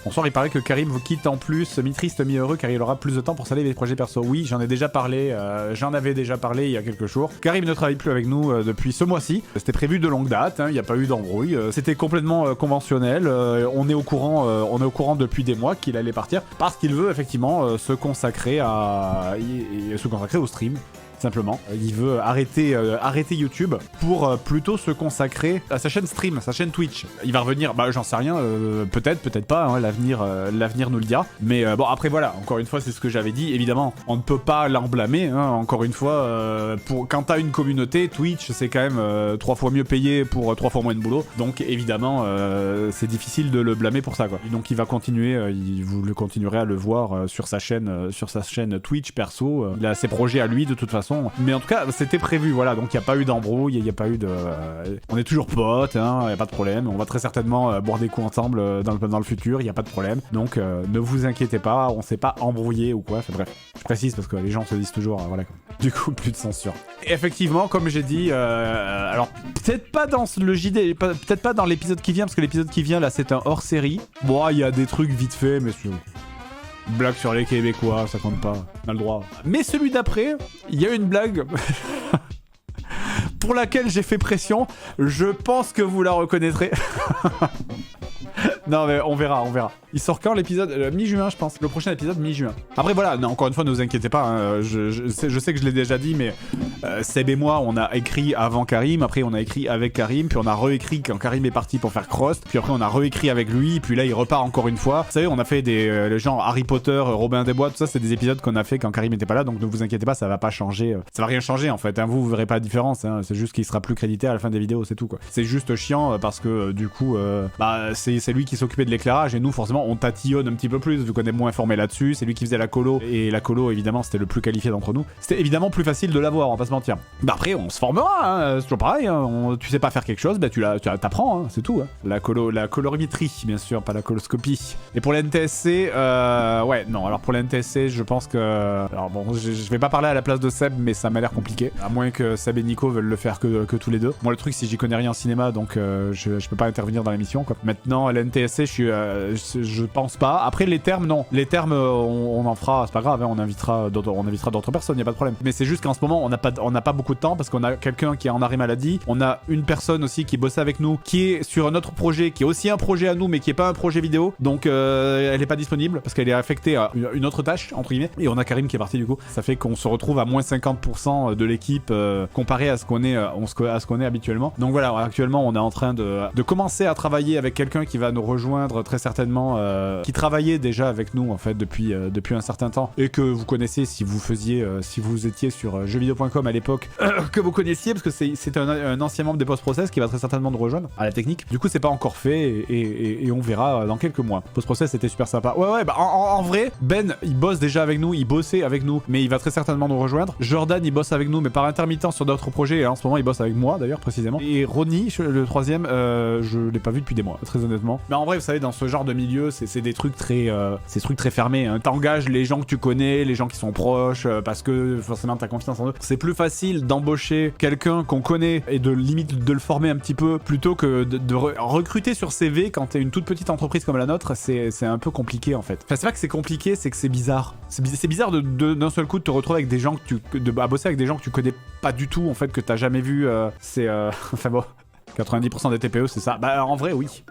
Bonsoir, il paraît que Karim vous quitte en plus, mi-triste, mi-heureux, car il aura plus de temps pour s'aller les projets perso. Oui, j'en avais déjà parlé il y a quelques jours. Karim ne travaille plus avec nous depuis ce mois-ci. C'était prévu de longue date, il n'y a pas eu d'embrouille. C'était complètement conventionnel. On est au courant depuis des mois qu'il allait partir parce qu'il veut effectivement se consacrer au stream. Simplement, il veut arrêter YouTube pour plutôt se consacrer à sa chaîne stream, sa chaîne Twitch. Il va revenir, j'en sais rien, peut-être pas, l'avenir nous le dira. Mais bon, après voilà, encore une fois, c'est ce que j'avais dit. Évidemment, on ne peut pas l'en blâmer. Encore une fois, quand t'as une communauté, Twitch, c'est quand même 3 fois mieux payé pour 3 fois moins de boulot. Donc évidemment, c'est difficile de le blâmer pour ça, quoi. Donc il va continuer, vous le continuerez à le voir sur sa chaîne Twitch perso. Il a ses projets à lui de toute façon. Mais en tout cas, c'était prévu, voilà. Donc il n'y a pas eu d'embrouille, il n'y a pas eu de... on est toujours potes, il n'y a pas de problème. On va très certainement boire des coups ensemble dans le futur, il n'y a pas de problème. Donc ne vous inquiétez pas, on s'est pas embrouillé ou quoi. Enfin bref, je précise parce que les gens se disent toujours, voilà. Du coup, plus de censure. Et effectivement, comme j'ai dit, alors peut-être pas dans le JD, peut-être pas dans l'épisode qui vient, parce que l'épisode qui vient là, c'est un hors-série. Bon, il y a des trucs vite fait, mais... Blague sur les Québécois, ça compte pas, on a le droit. Mais celui d'après, il y a une blague pour laquelle j'ai fait pression. Je pense que vous la reconnaîtrez. Non mais on verra. Il sort quand l'épisode mi-juin je pense. Le prochain épisode mi-juin. Après voilà, non, encore une fois ne vous inquiétez pas, je sais que je l'ai déjà dit, mais Seb et moi on a écrit avant Karim, après on a écrit avec Karim, puis on a réécrit quand Karim est parti pour faire Cross, puis après on a réécrit avec lui, puis là il repart encore une fois. Vous savez, on a fait des genre Harry Potter, Robin des Bois, tout ça, c'est des épisodes qu'on a fait quand Karim était pas là, donc ne vous inquiétez pas, ça va pas changer, ça va rien changer en fait, vous verrez pas la différence, c'est juste qu'il sera plus crédité à la fin des vidéos, c'est tout quoi. C'est juste chiant parce que du coup c'est lui qui s'occupait de l'éclairage et nous forcément on tatillonne un petit peu plus vu qu'on est moins informé là-dessus. C'est lui qui faisait la colo et la colo évidemment c'était le plus qualifié d'entre nous. C'était évidemment plus facile de l'avoir, on va pas se mentir. Après on se formera, c'est toujours pareil, tu sais pas faire quelque chose, tu t'apprends, c'est tout. La colorimétrie bien sûr, pas la coloscopie. Et pour la NTSC, alors pour la NTSC je pense que... Alors bon, je vais pas parler à la place de Seb, mais ça m'a l'air compliqué. À moins que Seb et Nico veulent le faire que tous les deux. Moi le truc c'est que j'y connais rien en cinéma, donc je peux pas intervenir dans l'émission quoi. Maintenant à la NTSC je pense pas. Après les termes non. Les termes on en fera, c'est pas grave, on invitera d'autres personnes, y a pas de problème. Mais c'est juste qu'en ce moment on n'a pas beaucoup de temps parce qu'on a quelqu'un qui est en arrêt maladie. On a une personne aussi qui bosse avec nous, qui est sur un autre projet, qui est aussi un projet à nous mais qui est pas un projet vidéo. Donc elle est pas disponible parce qu'elle est affectée à une autre tâche entre guillemets. Et on a Karim qui est parti du coup. Ça fait qu'on se retrouve à moins 50% de l'équipe comparé à ce qu'on est habituellement. Donc voilà, actuellement on est en train de commencer à travailler avec quelqu'un qui va nous rejoindre très certainement, qui travaillait déjà avec nous en fait depuis un certain temps et que vous connaissez si vous étiez sur jeuxvideo.com à l'époque, que vous connaissiez parce que c'est un ancien membre des post-process qui va très certainement nous rejoindre à la technique. Du coup c'est pas encore fait et on verra dans quelques mois. Post-process c'était super sympa. Ouais, en vrai Ben il bosse déjà avec nous, il bossait avec nous mais il va très certainement nous rejoindre. Jordan il bosse avec nous mais par intermittent sur d'autres projets et en ce moment il bosse avec moi d'ailleurs précisément. Et Ronnie le troisième, je l'ai pas vu depuis des mois très honnêtement. Mais en vrai vous savez dans ce genre de milieu c'est des trucs très fermés, T'engages les gens que tu connais, les gens qui sont proches parce que forcément t'as confiance en eux. C'est plus facile d'embaucher quelqu'un qu'on connaît et de limite de le former un petit peu plutôt que de recruter sur CV quand t'es une toute petite entreprise comme la nôtre. C'est un peu compliqué en fait. Enfin c'est pas que c'est compliqué, c'est que c'est bizarre. C'est bizarre d'un seul coup de te retrouver avec des gens à bosser avec des gens que tu connais pas du tout en fait, que t'as jamais vu. Enfin bon, 90% des TPE c'est ça. En vrai oui.